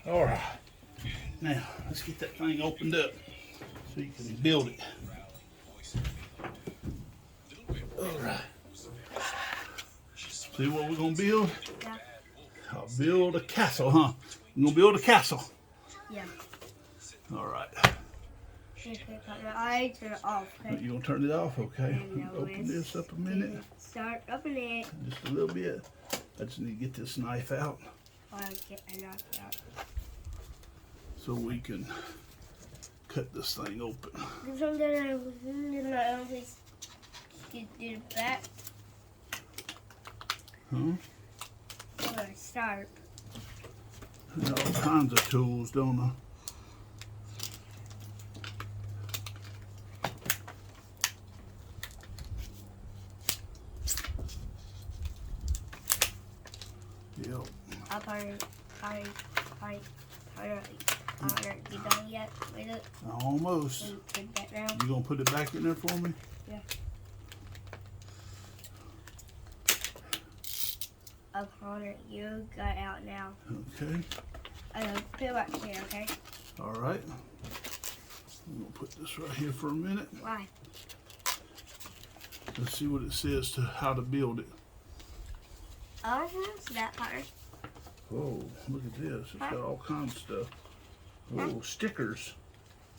All right. Now, let's get that thing opened up so you can build it. All right. See what we're going to build? Yeah. I'll build a castle, huh? We're going to build a castle. Yeah. All right. I turn it off, okay? You're going to turn it off? Okay. And Open this up a minute. Start opening it. Just a little bit. I just need to get this knife out I'll get a knife out. so we can cut this thing open. You do it back. Huh? I'm gonna start. Got all kinds of tools, don't I? Yep. I'll you done yet with it? Almost. And put that down. You gonna put it back in there for me? Yeah. Connor, you got out now. Okay. Put it back here, okay? All right. I'm gonna put this right here for a minute. Why? Let's see what it says to how to build it. Oh, that's that part. Oh, look at this. It's got all kinds of stuff. Oh, stickers.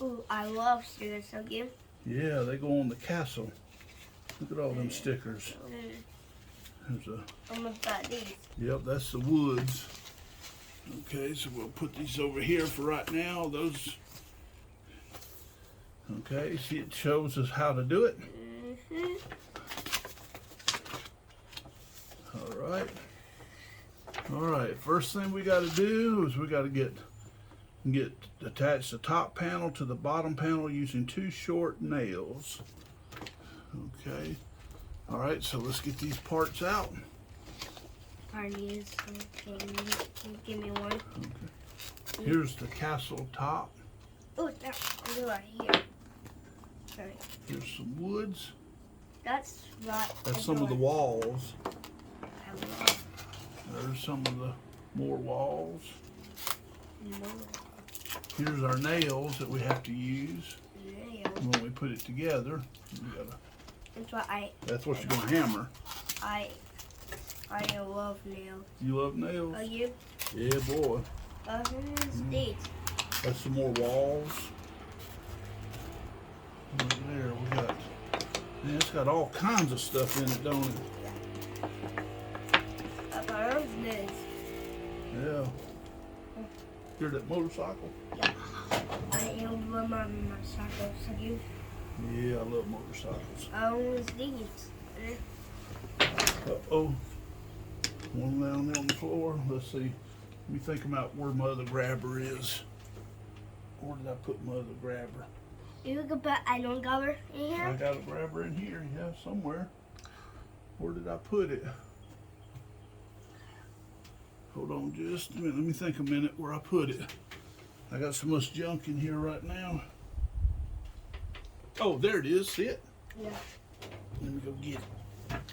Ooh, I love stickers, so you? Yeah, they go on the castle. Look at all them stickers. There's a. Almost got these. Yep, that's the woods. Okay, so we'll put these over here for right now. Those. Okay, see, it shows us how to do it. Mm-hmm. All right. All right. First thing we got to do is we got to get attach the top panel to the bottom panel using 2 short nails. Okay. All right. So let's get these parts out. Can you give me one? Okay. Here's the castle top. Oh, that's right here. Sorry. Here's some woods. That's right. That's some of the walls. There's some of the more walls. Here's our nails that we have to use when we put it together. That's what you're gonna hammer. I love nails. You love nails? Are you? Yeah, boy. Who's these? That's some more walls. Over there we got. Man, it's got all kinds of stuff in it, don't it? Who's this? Yeah. Hear that motorcycle? Yeah. I love my motorcycles. So you? Yeah, I love motorcycles. Who's these? Uh-oh. One down there on the floor. Let's see. Let me think about where my other grabber is. Where did I put my other grabber? You can put iron grabber in here? I got a grabber in here, yeah, somewhere. Where did I put it? Hold on just a minute. Let me think a minute where I put it. I got so much junk in here right now. Oh, there it is. See it? Yeah. Let me go get it.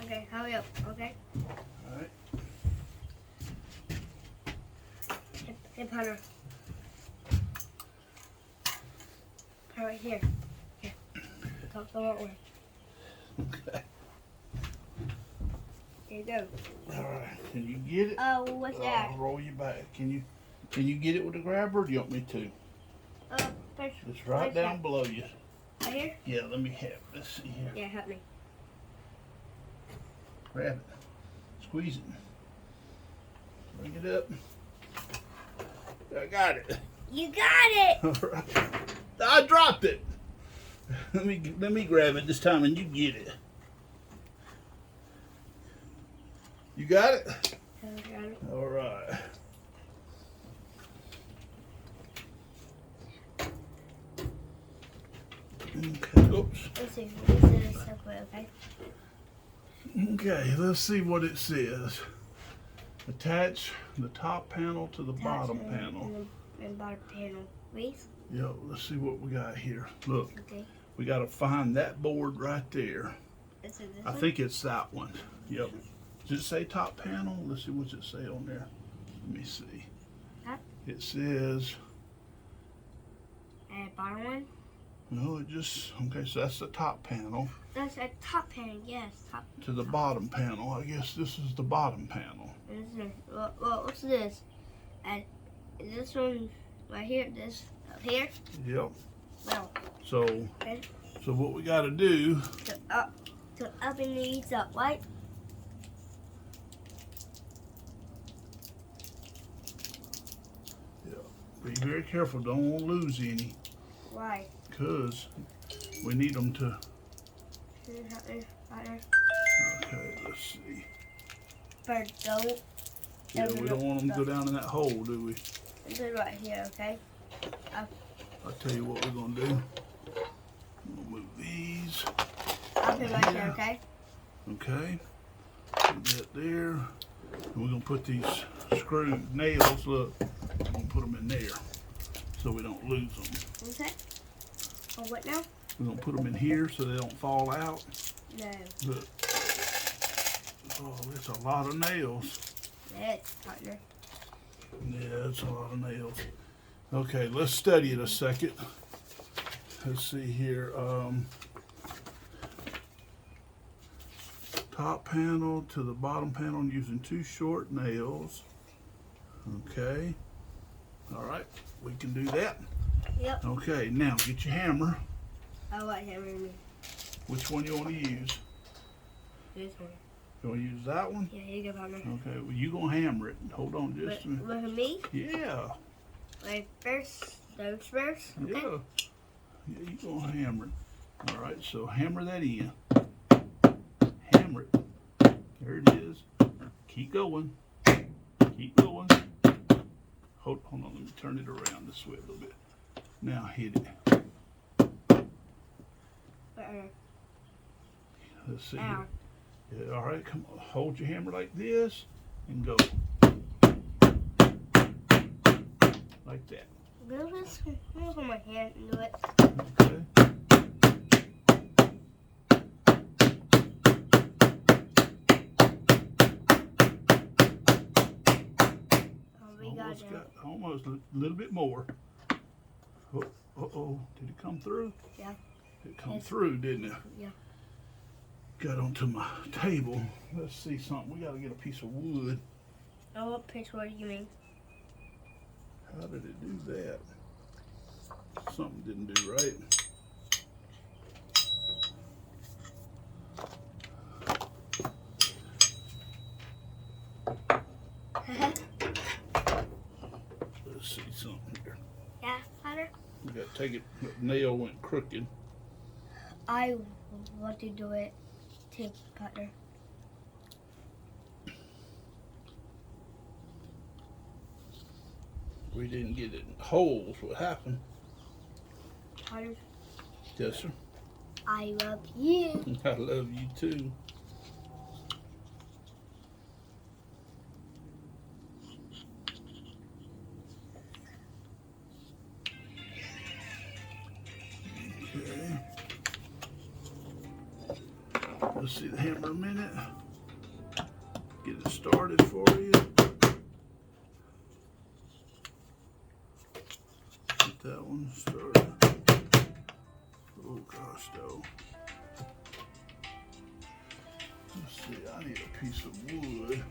Okay, hurry up, okay? All right. Hey, Potter. Put right here. Here. Come that way. Okay. There you go. All right. Can you get it? Oh, what's that? I'll roll you back. Can you get it with the grabber, or do you want me to? First, It's right down below you. right here? Yeah, let me have. Let's see here. Yeah, help me. Grab it. Squeeze it. Bring it up. I got it. You got it! All right. I dropped it. Let me grab it this time and you get it. You got it? I got it. All right. Okay. Oops. Let's see. This is separate, okay? Okay, let's see what it says. Attach the top panel to the bottom panel. And bottom panel. Please? Yo, let's see what we got here. Look, Okay. we got to find that board right there. Is it this I one? think it's that one. Yep. Does it say top panel? Let's see, what's it say on there? Let me see. That? It says, And bottom one? no, it just, okay, so that's the top panel. That's a top panel, yes. Top. To the bottom panel. I guess this is the bottom panel. And this is, well, what's this? And this one right here, this up here. Yep. Well, So, okay. so what we got to do, To up and these up, right? be very careful, don't want to lose any, Right. because we need them to, Right there. okay, let's see. But don't. Yeah, we don't want them to go down in that hole, do we? Do it right here, okay? I'll tell you what we're going to do. We'll move these. I'll put it right there, okay? Okay. Put that there. And we're going to put these screw nails, look, we're going to put them in there so we don't lose them. Okay. Oh, what now? We're going to put them in here so they don't fall out. No. Look. Oh, it's a lot of nails. That's partner. Yeah, it's a lot of nails. Okay, let's study it a second. Let's see here. Top panel to the bottom panel using 2 short nails. Okay. All right, we can do that. Yep. Okay, now get your hammer. I like hammer me. Which one you want to use? This one. You want to use that one? Yeah, here you go, partner. Okay, well, you gonna hammer it. Hold on just a minute. With me? Yeah. Like first, those first. Okay. Yeah. Yeah, you gonna hammer it. All right, so hammer that in. Hammer it. There it is. Keep going. Keep going. Hold on, let me turn it around this way a little bit. Now hit it. Let's see. Ow. Yeah, all right, come on. Hold your hammer like this and go. Like that. I'm gonna put my hand into it. Okay. Oh, we got it. Got almost a little bit more. Oh, uh-oh. Did it come through? Yeah. It come Yes. through, didn't it? Yeah. Got onto my table. Let's see something. We got to get a piece of wood. Oh, what picture? What do you mean? How did it do that? Something didn't do right. Let's see something here. Yeah, partner. We got to take it. The nail went crooked. I want to do it too, partner. We didn't get it in holes. What happened? Partner, Yes, sir. I love you. I love you too. Okay. Let's see the hammer a minute. Get it started for you. Get that one started. Oh gosh, though. Let's see, I need a piece of wood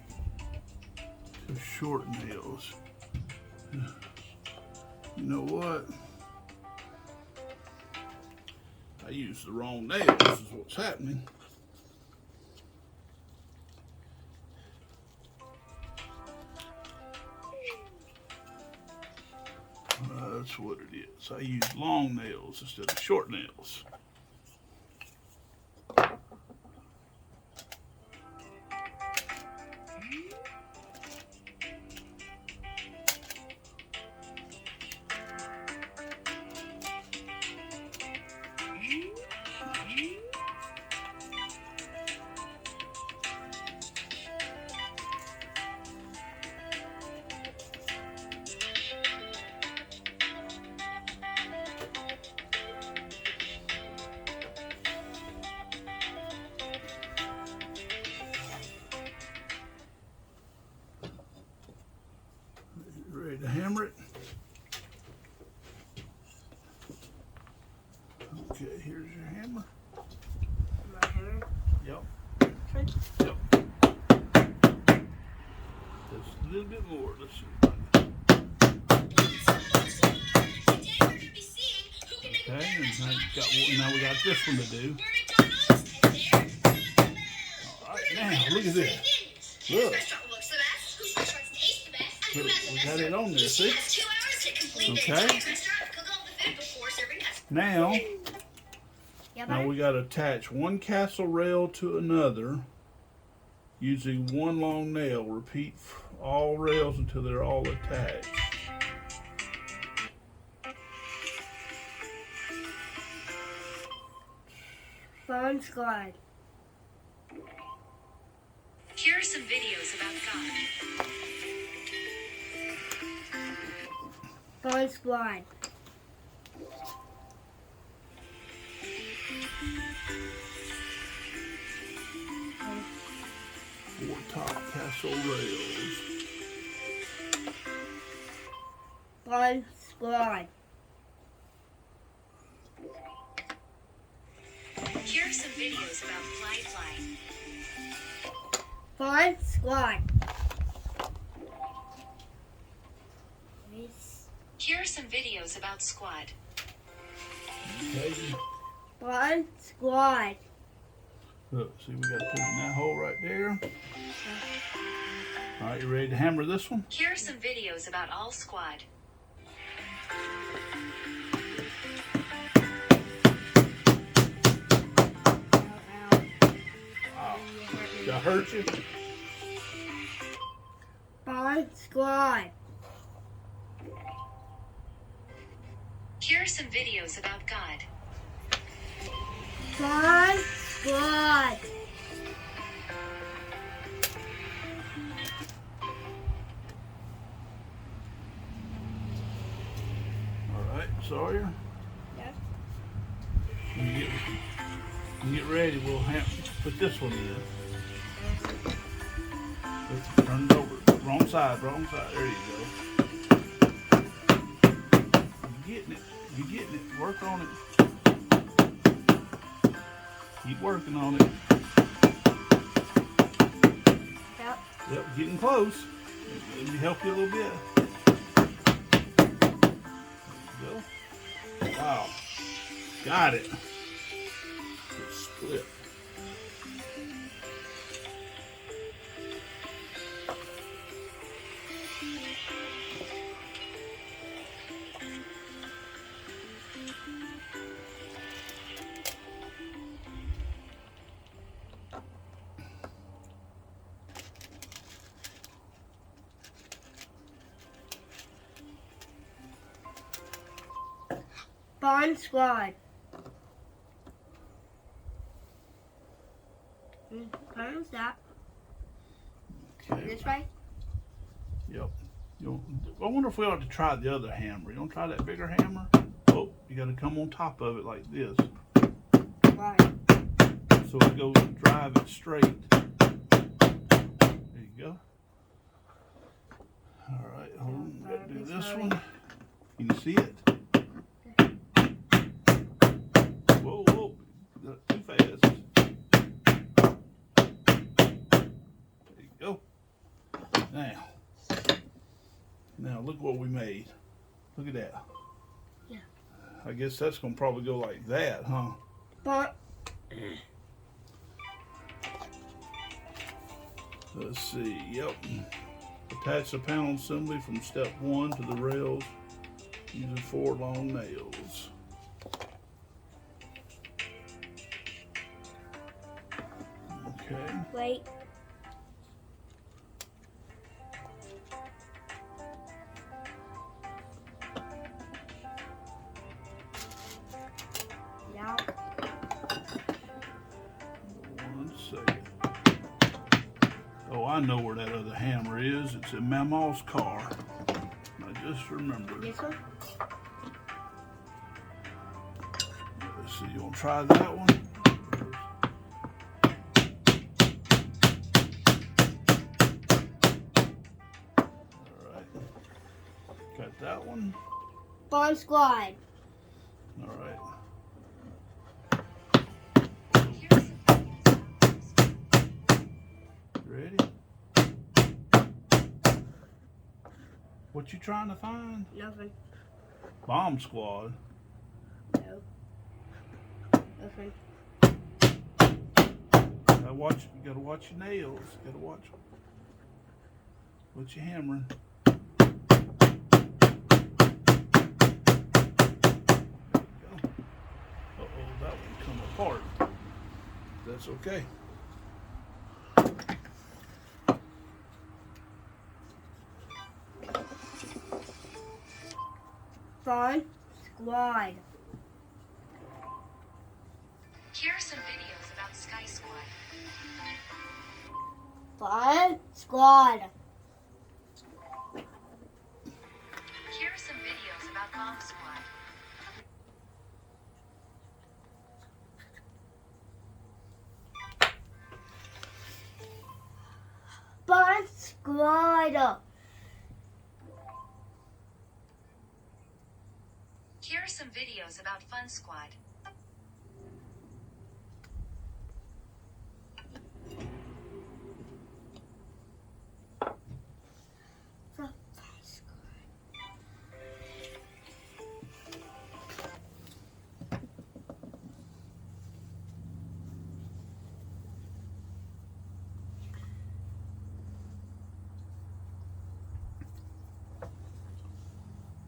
to short nails. You know what? I used the wrong nails, is what's happening. That's what it is. I use long nails instead of short nails. one? Yep. Just a little bit more. Let's see. Okay, and now we got this one to do. Alright, now look at this. Look. Look, we got it on there, see? Okay. Now we got to attach one castle rail to another using one long nail. Repeat all rails until they're all attached. Fun squad. Here are some videos about God. Fun squad. Four top castle rails. Fun squad. Here are some videos about fly. Fun squad. Here are some videos about squad. Okay. Fun squad. Look, see, we got to put it in that hole right there. All right, you ready to hammer this one? Here are some videos about all squad. Wow. Did I hurt you? Fun squad. Here are some videos about God. Fun squad. All right, Sawyer. Yep. When you get ready, we'll put this one in. Let's turn it over. Wrong side. There you go. You're getting it. Work on it. Keep working on it. Yep, getting close. Let me help you a little bit. There you go. Wow. Got it. It's split. Fun squad. Turn that. Okay. This way? Yep. I wonder if we ought to try the other hammer. You want to try that bigger hammer? Oh, you got to come on top of it like this. Why? So it goes drive it straight. There you go. All right, hold on. We got to do this one. Can you see it? Whoa. Not too fast. There you go. Now look what we made. Look at that. Yeah. I guess that's going to probably go like that, huh? But Let's see, yep. Attach the panel assembly from step 1 to the rails using 4 long nails. Okay. wait. Yeah. 1 second. Oh, I know where that other hammer is. It's in Mamaw's car. I just remembered. This one? Let's see, you want to try that one? Alright. Got that one. Fun squad. Alright. What you trying to find? Nothing. Bomb squad. No. Nothing. You gotta watch your nails. You gotta watch what you hammering. Uh-oh, that one come apart. That's okay. Fun Squad. Here are some videos about Sky Squad. Fun Squad. Here are some videos about Bomb Squad. Fun Squad. Here are some videos about Fun Squad.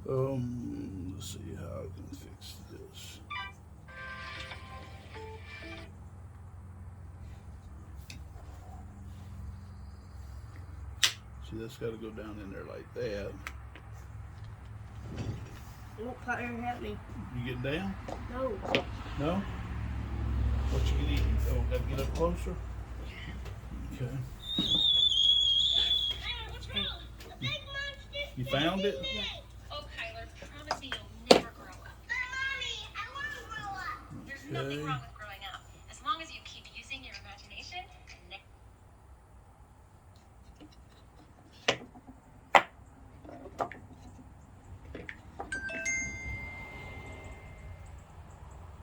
Let's see how I can fix this. See, that's got to go down in there like that. What partner help me? You get down? No. No? What you can eat? Oh, got to get up closer? Okay. You found it? Yeah. Oh, Kyler, promise me you'll never grow up. But Mommy, I want to grow up. There's nothing wrong with growing up, as long as you keep using your imagination and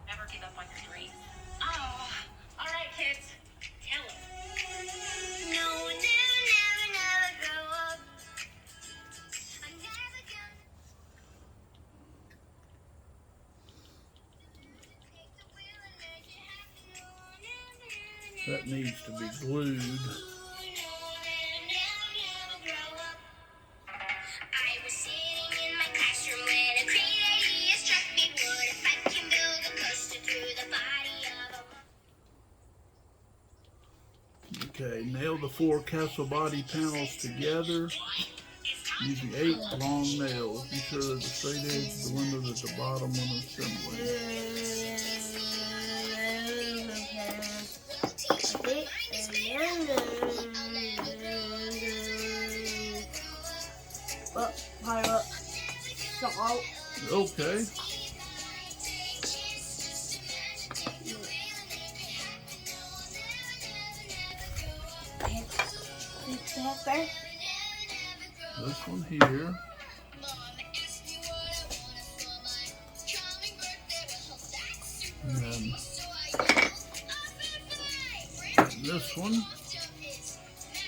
never give up on your dreams. Oh, all right, kids. Tell them. No, never grow up. I'm never gonna. That needs to be glued. I was sitting in my classroom when a great idea struck me. What if I can build a coaster through the body of a... Okay, nail the 4 castle body panels together using 8 long nails. Be sure that the straight edge of the window is at the bottom when assembling. Oh, pile up salt. Okay. Pepper. This one here. And then this one.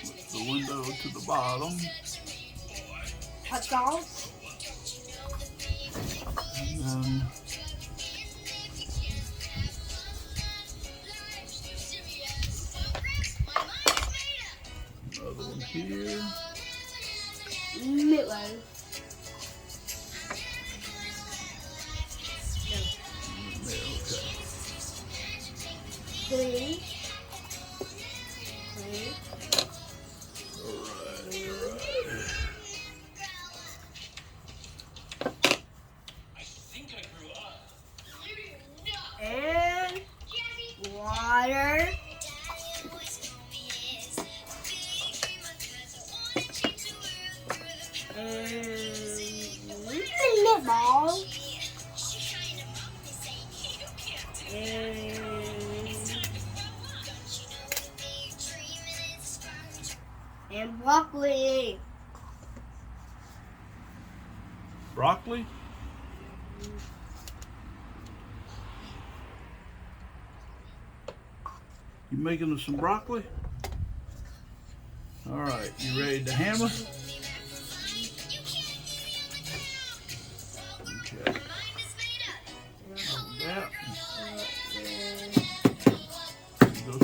With the window to the bottom. Hot sauce. And then another one here. Meatloaf. There, okay. Three. And water. And meatballs. And broccoli. Broccoli? You making us some broccoli? All right, you ready to hammer?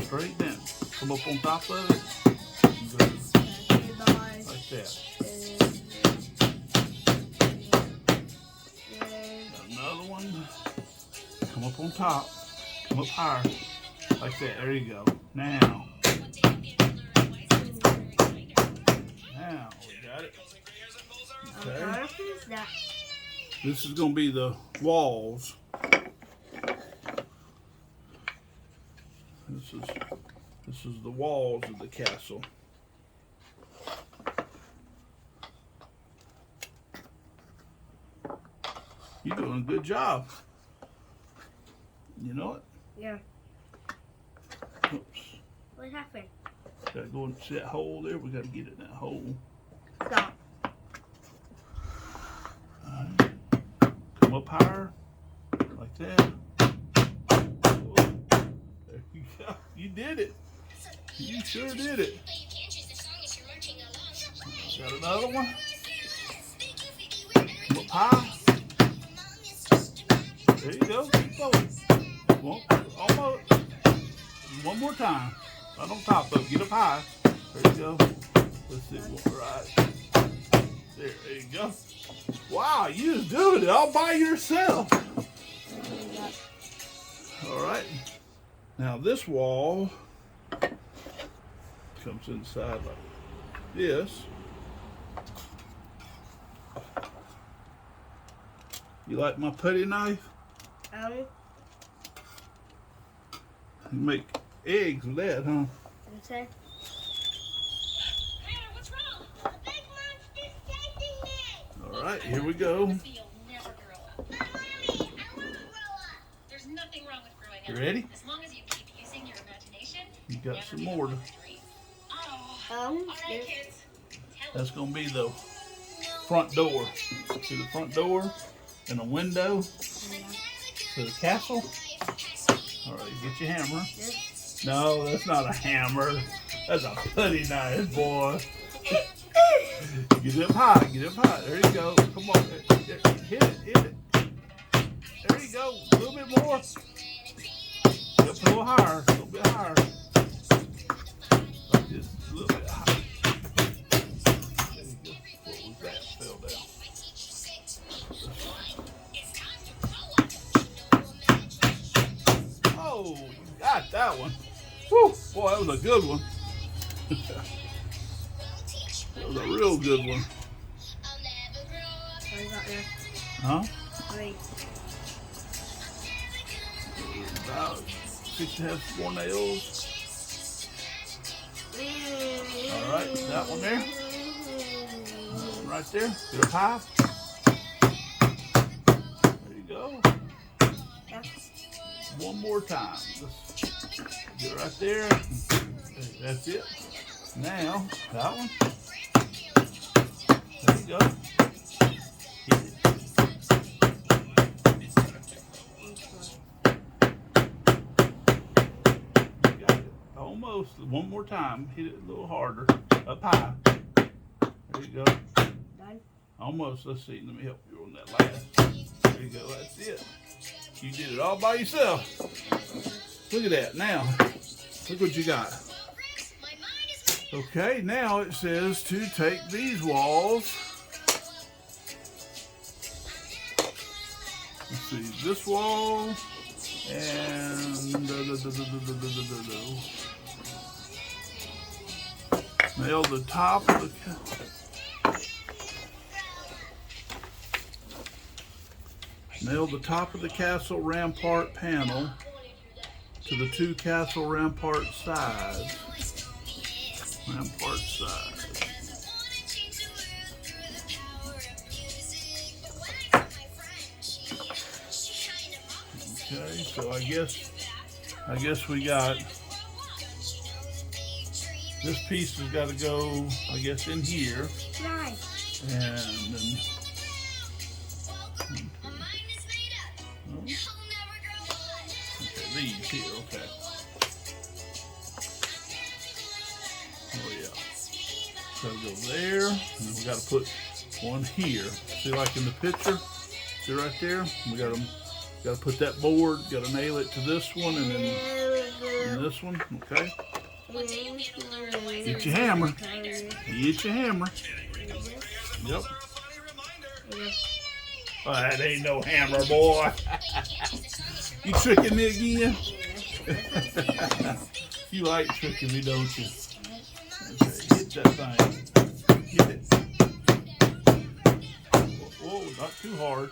straight down. Come up on top of it. And go like that. Got another one. Come up on top. Come up higher. Like that. There you go. Now. Now we got it. Okay. This is going to be the walls. This is the walls of the castle. You're doing a good job. You know it? Yeah. Oops. What happened? Gotta go and see that hole there. We gotta get it in that hole. Stop. Alright. Come up higher. Like that. Whoa. There you go. You did it. You sure did it. Got another one. Come up high. There you go. Keep going. Almost. One more time. Right on top of it. Get up high. There you go. Let's see what right. There you go. Wow, you just doing it all by yourself. Alright. Now this wall comes inside like this. You like my putty knife? You make eggs with that, huh? Okay. What's wrong? A big monster's chasing me. Alright, here we go. You'll never grow up. But Mommy, I want to grow up. There's nothing wrong with growing You up. ready? As long as you keep using your imagination. You got never some give more up to. on your dreams. Oh. Um, All right, kids. Tell That's gonna be the front door. See the front door and a window to the castle. Alright, get your hammer. No, that's not a hammer. That's a putty knife, boy. Get it up high. Get it up high. There you go. Come on. Hit it. Hit it. There you go. A little bit more. Get up a little higher. A little bit higher. Like this. A little bit higher. There you go. What was that? Fell down. Oh, you got that one. Whew, boy, that was a good one. That was a real good one. what is that there? Huh? Wait. About 6 to have 4 nails. Alright, that one there. That one right there. Get up high. There you go. Yeah. One more time. Let's get right there. That's it. Now, that one. There you go. Hit it. You got it. Almost. One more time. Hit it a little harder. Up high. There you go. Done. Almost. Let's see. Let me help you on that last. There you go. That's it. You did it all by yourself. Look at that. Now, look what you got. Okay, now it says to take these walls. Let's see, this wall and nail the top of the castle rampart panel to the 2 castle rampart sides. Rampart sides. Okay, so I guess we got this piece has got to go, I guess, in here, Nice. and then. Okay, these here, okay. Oh yeah. So go there, and then we got to put one here. See, like in the picture, see right there. We got to put that board. Got to nail it to this one, and then And this one, okay. Get Get your hammer. Get your hammer. Yep. Oh, that ain't no hammer, boy. You tricking me again? You like tricking me, don't you? Okay, get that thing. Get it. Whoa, not too hard.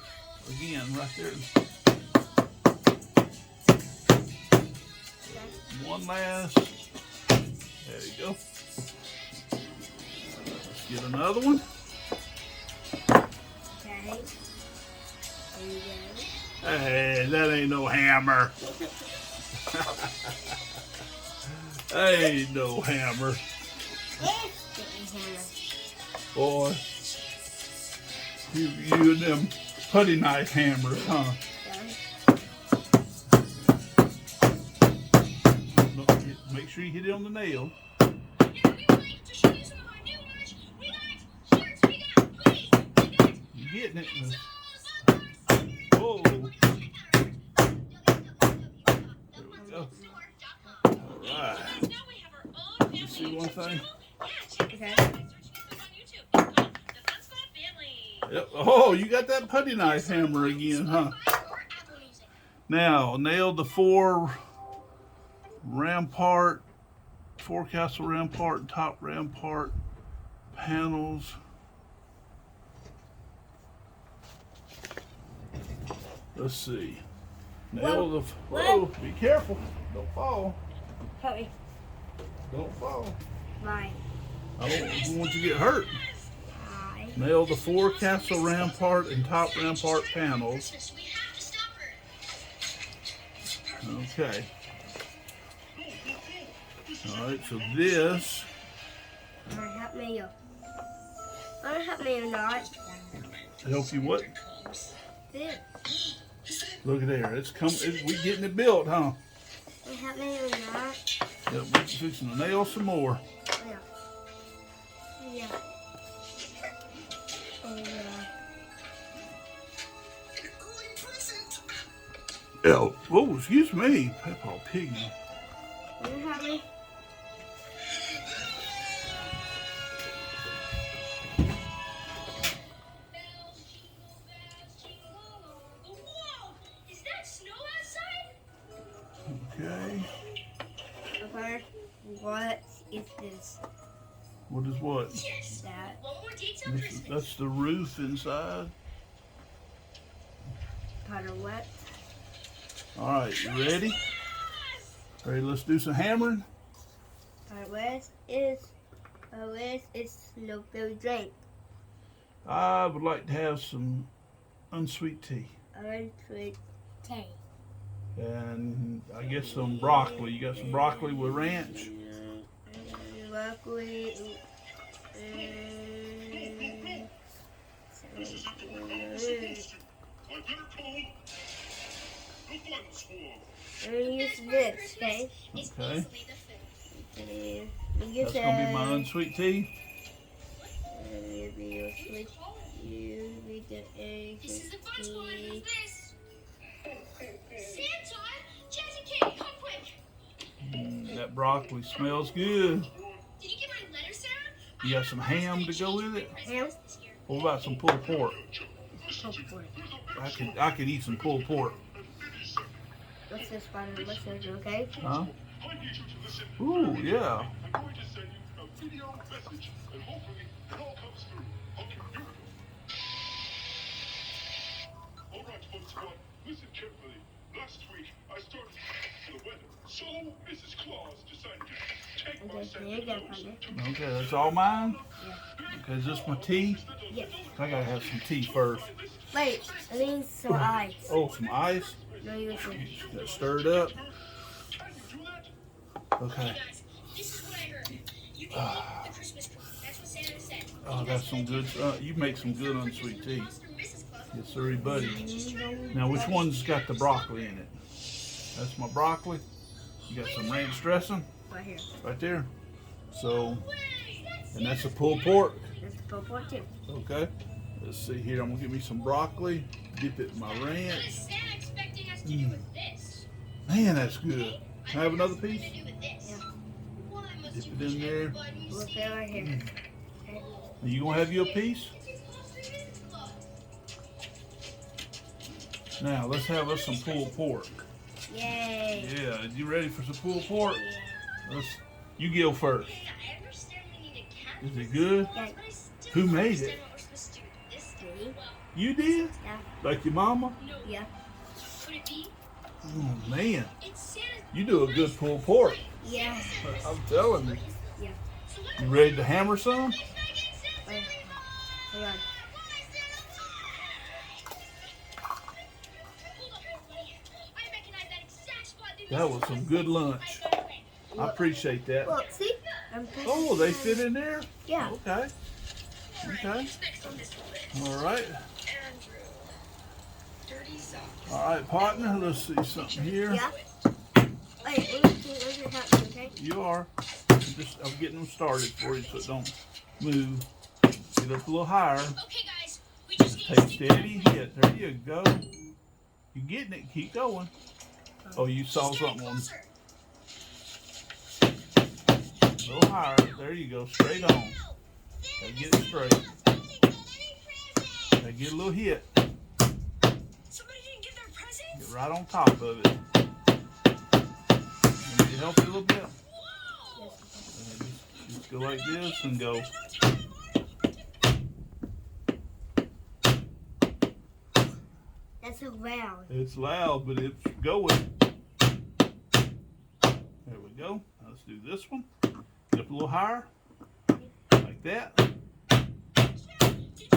Again, right there. One last. There you go. Let's get another one. Okay. There you go. Hey, that ain't no hammer. Ain't no hammer. Boy, you and them putty knife hammers, huh? No, make sure you hit it on the nail. You getting it? Whoa. There we go. Alright. You see one thing? Okay. Yep. Oh, you got that putty knife hammer again, huh? Now, nail the four castle rampart, and top rampart panels. Let's see. Nail the. Whoa, be careful. Don't fall. Help me. Don't fall. Right. I don't want you to get hurt. Right. Nail the four castle rampart and top rampart panels. Okay. Alright, so this. Help me. Help me or not. Help you what? This. Look at there. We getting it built, huh? Help me or not. Yep, we're fixing to nail some more. Yeah. Yeah. Oh, yeah. Oh, whoa, excuse me. Papaw Piggy. Will you help me? Okay. Okay. What is this? What is what? That. That's the roof inside. Powder wet. Alright, you ready? Ready, let's do some hammering. Where is no filled drink? I would like to have some unsweet tea. Unsweet tea. And I guess some broccoli. You got some broccoli with ranch? Broccoli. Use this, okay? Okay. That's That's going to be my unsweet tea. This is the fun sport. Who's this? Santa! Jazzy Kid, come quick! That broccoli smells good. Did you get my letter, Sarah? You got some ham to go with it? Ham? What about some pulled pork? Hopefully. I could eat some pulled pork. What's this one? What's this, okay? Huh? Ooh, yeah. I'm going to send you a video message, and hopefully it all comes through. Okay, here we go. All right, folks, squad, listen carefully. Last week, I started the weather, so Mrs. Claus decided to take my Santa Okay, that's all mine? Okay, is this my tea? Yeah. I gotta have some tea first. Wait, I need some ice. Oh, some ice? No, you should. Got it stirred up. Okay. This is what I heard. You can eat the Christmas tree. That's what Santa said. Oh, that's some good. You make some good unsweet tea. Yes, sir, buddy. Now, which one's got the broccoli in it? That's my broccoli. You got some ranch dressing Right here. right there. So, and that's a pulled pork. That's the pulled pork too. Okay. Let's see here. I'm gonna get me some broccoli. Dip it in my What is ranch. Santa expecting us to do with this? Man, that's good. Can I have another piece? Yeah. Dip it in there. We'll put it right here. Okay. You gonna have you a piece? Now let's have us some pulled pork. Yay. Yeah, you ready for some pulled pork? Yeah. You go first. Is it good? Yeah. Who made it? Me? You did? Yeah. Like your mama? Yeah. Oh man, you do a good pulled pork. Yeah. I'm telling you. Yeah. You ready to hammer some? Wait. Hold on. That was some good lunch. I appreciate that. Look, see? Oh, they fit in there? Yeah. Okay. Okay. All right. All right, partner. Let's see something here. Yeah. Wait, let me help you, okay? You are. I'm getting them started for you so it don't move. Get up a little higher. Okay, guys, we just need Take steady hit. There you go. You getting it? Keep going. Oh, you saw something on. A little higher. There you go. Straight on. Gotta get it straight. Gotta get a little hit. Somebody didn't get their presents? Get right on top of it. Need to help you a little bit. Just go like this and go. That's so loud. It's loud, but it's going. There we go. Now let's do this one. Get up a little higher. Like that. There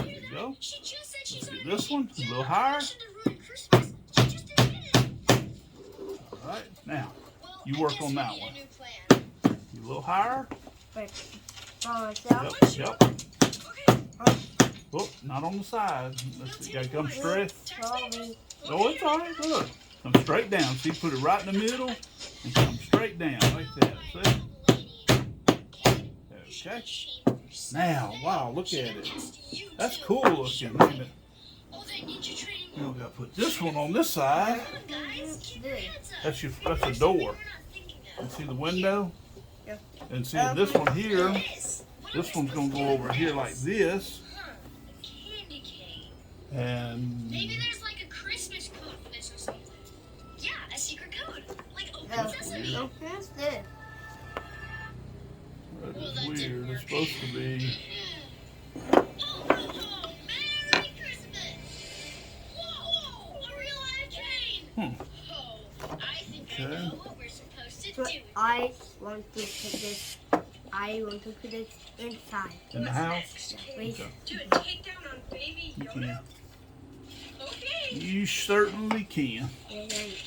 you go. Let's do this one. A little higher. Alright, now, you work on that one. You a little higher. Wait. Oh, myself? Yep, yep. Oh, not on the side. Let's see, gotta come straight. Sorry. Oh, it's alright, look. Come straight down. See, put it right in the middle and come straight down like that. See? Okay. Now, wow, look at it. That's cool looking, isn't it? Now we gotta put this one on this side. That's a door. And see the window? Yeah. And see this one here, this one's gonna go over here like this. And Maybe there's like a Christmas code for this or something. Yeah, a secret code. Like open Oh, sesame. oh, where's this? that's weird. It's supposed to be. Ho, ho, ho. Merry Christmas! Whoa, a real live train! Ho, I think I Okay. know what we're supposed to So do. I want to put this. I want to put it inside. In the house? Wait. Okay. Do a takedown on Baby You Yoda? can. Okay. You certainly can. Wait.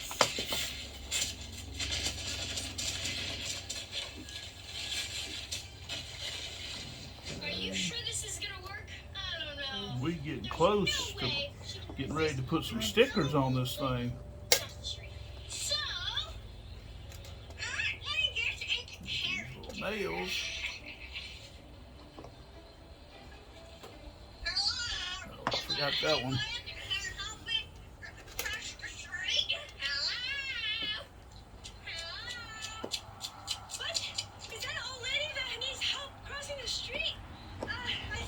Are you sure this is gonna work? I don't know. We getting close to getting ready to put some stickers on this thing. So, let me get into here. Little nails. Hello? Oh, I forgot that one. What? Is that an old lady that needs help crossing the street? I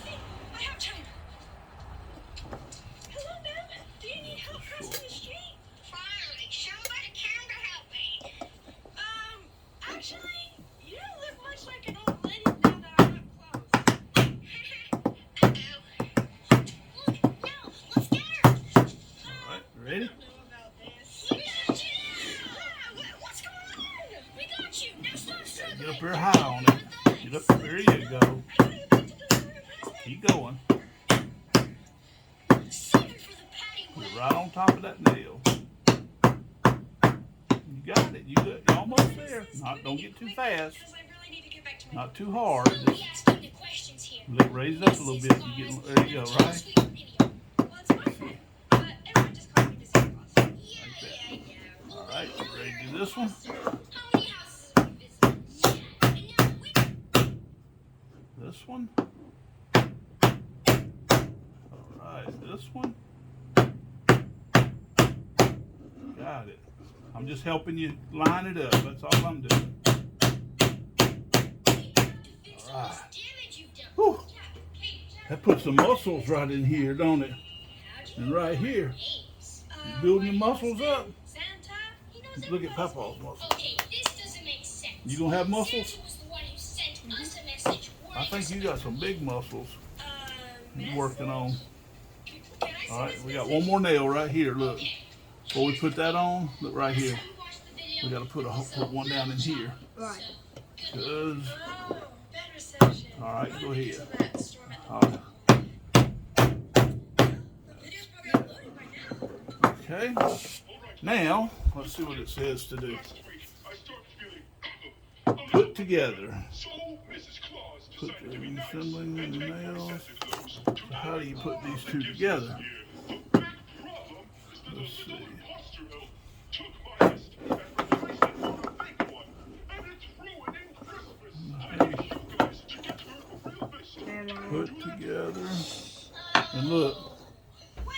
think I have time. Hello, ma'am. Do you need help crossing the street? Finally, somebody came to help me. Actually, you don't look much like an old lady now that I'm up close. Look, no, let's get her. Alright, ready? I don't know about this. We got you. What's going on? We got you. Now stop struggling. Get up here high on it. Get up there you go. I gotta get back to delivering presents. Keep going. Saving for the patty Put it wheel. right on top of that nail. You got it. You're almost there. Don't get too fast. Because I really need to get back to my Not too hard. We Just asking the questions here. raise it up a little bit. There you go, right? Well, it's my fault. But everyone just calls me the Santa Claus. Alright, you ready to do this one? How many houses have we visited? Yeah, and now we This one. Alright, this one. Got it. I'm just helping you line it up. That's all I'm doing. All right. Whew. That puts some muscles right in here, don't it? And right here. You building your muscles up. Look at Papaw's muscles. Okay, this doesn't make sense. You gonna have muscles? Santa was the one who sent us a message. I think you got some big muscles you're working on. All right, we got one more nail right here. Look, before we put that on, look right here. We got to put one down in here. Right. Cause, Oh, better section. all right, go ahead. All The video's probably uploaded by now. right. Okay. Now, let's see what it says to do. Last week, I started feeling Put together. So Mrs. Claus Put decided the to be nice assembling and the take nails. Santa Claus to the How do you put these that two gives together? us here. The big problem is that Let's the little see. imposter elf took my list and replaced it with a fake one. And it's ruining Christmas. I need you guys to get her a real list. Put together. And look.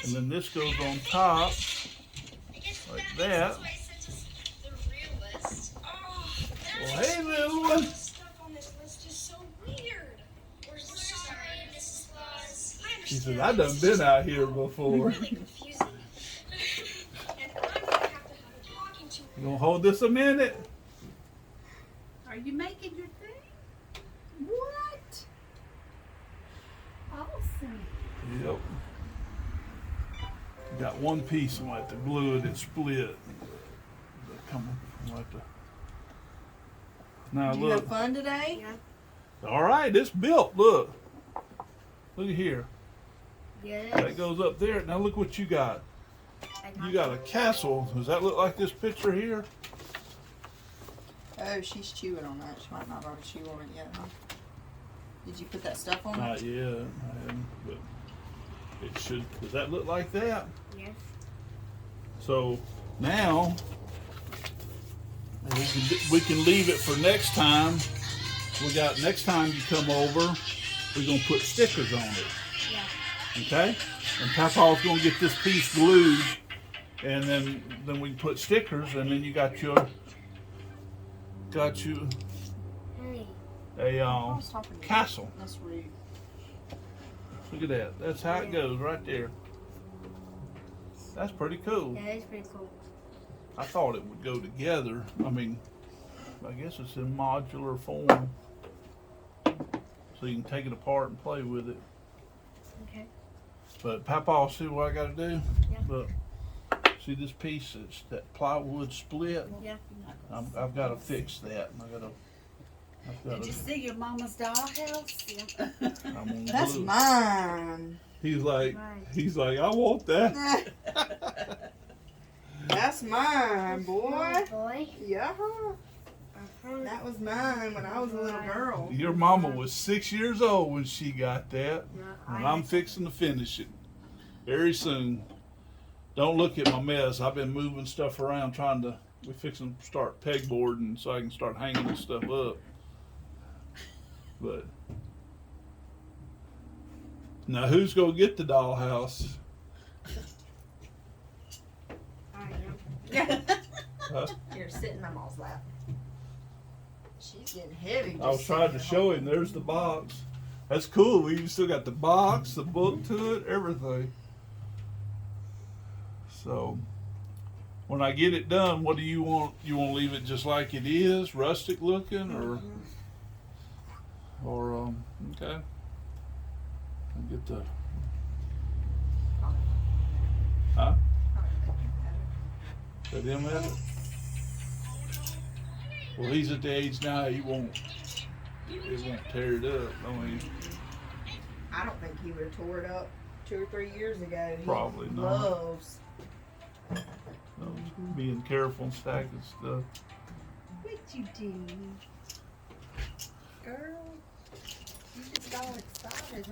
And then this goes on top. Like that. Well, hey, little one. Stuff on this list is so weird. We're sorry, Mrs. Claus. She said, I done been out here before. Really confusing. And I'm gonna have to have a talking to You gonna hold this a minute? Are you making your thing? What? Awesome. Yep. Got one piece and I have to glue it and split. Come on, I have to. Now Did you look. have fun today? Yeah. All right, it's built. Look. Look at here. Yes. That goes up there. Now look what you got. You got a castle. Does that look like this picture here? Oh, she's chewing on that. She might not already chew on it yet, huh? Did you put that stuff on it? Not yet. I haven't, but it should. Does that look like that? Yes. So now we can leave it for next time. We got next time you come over, we're gonna put stickers on it. Yeah. Okay? And Papaw's gonna get this piece glued, and then we can put stickers, and then you got you Hey. a I was talking to you. castle. That's rude. Look at that. That's how it goes right there. That's pretty cool. That is pretty cool. I thought it would go together. I mean, I guess it's in modular form. So you can take it apart and play with it. Okay. But Papaw, see what I gotta do? Yeah. Look. See this piece, it's that plywood split? Yeah. I've gotta fix that. Did you see your mama's dollhouse? Yeah. I'm gonna That's glue it. mine. He's like, Right. I want that. That's mine, boy. Boy. Yeah. Uh-huh. That was mine when I was a little girl. Your mama was 6 years old when she got that. No, And I'm fixing to finish it very soon. Don't look at my mess. I've been moving stuff around we're fixing to start pegboarding so I can start hanging this stuff up. But now who's gonna get the dollhouse? I am. Huh? Here, sit in my mom's lap. She's getting heavy. I was trying to show him. There's the box. That's cool. We still got the box, the book to it, everything. So when I get it done, what do you want? You want to leave it just like it is, rustic looking, or okay? I'll get the huh? Let him have it. Well, he's at the age now he won't tear it up. I mean, I don't think he would have tore it up 2 or 3 years ago. He Probably not. loves. being careful and stacking stuff. What you do? Girl, you just got all excited.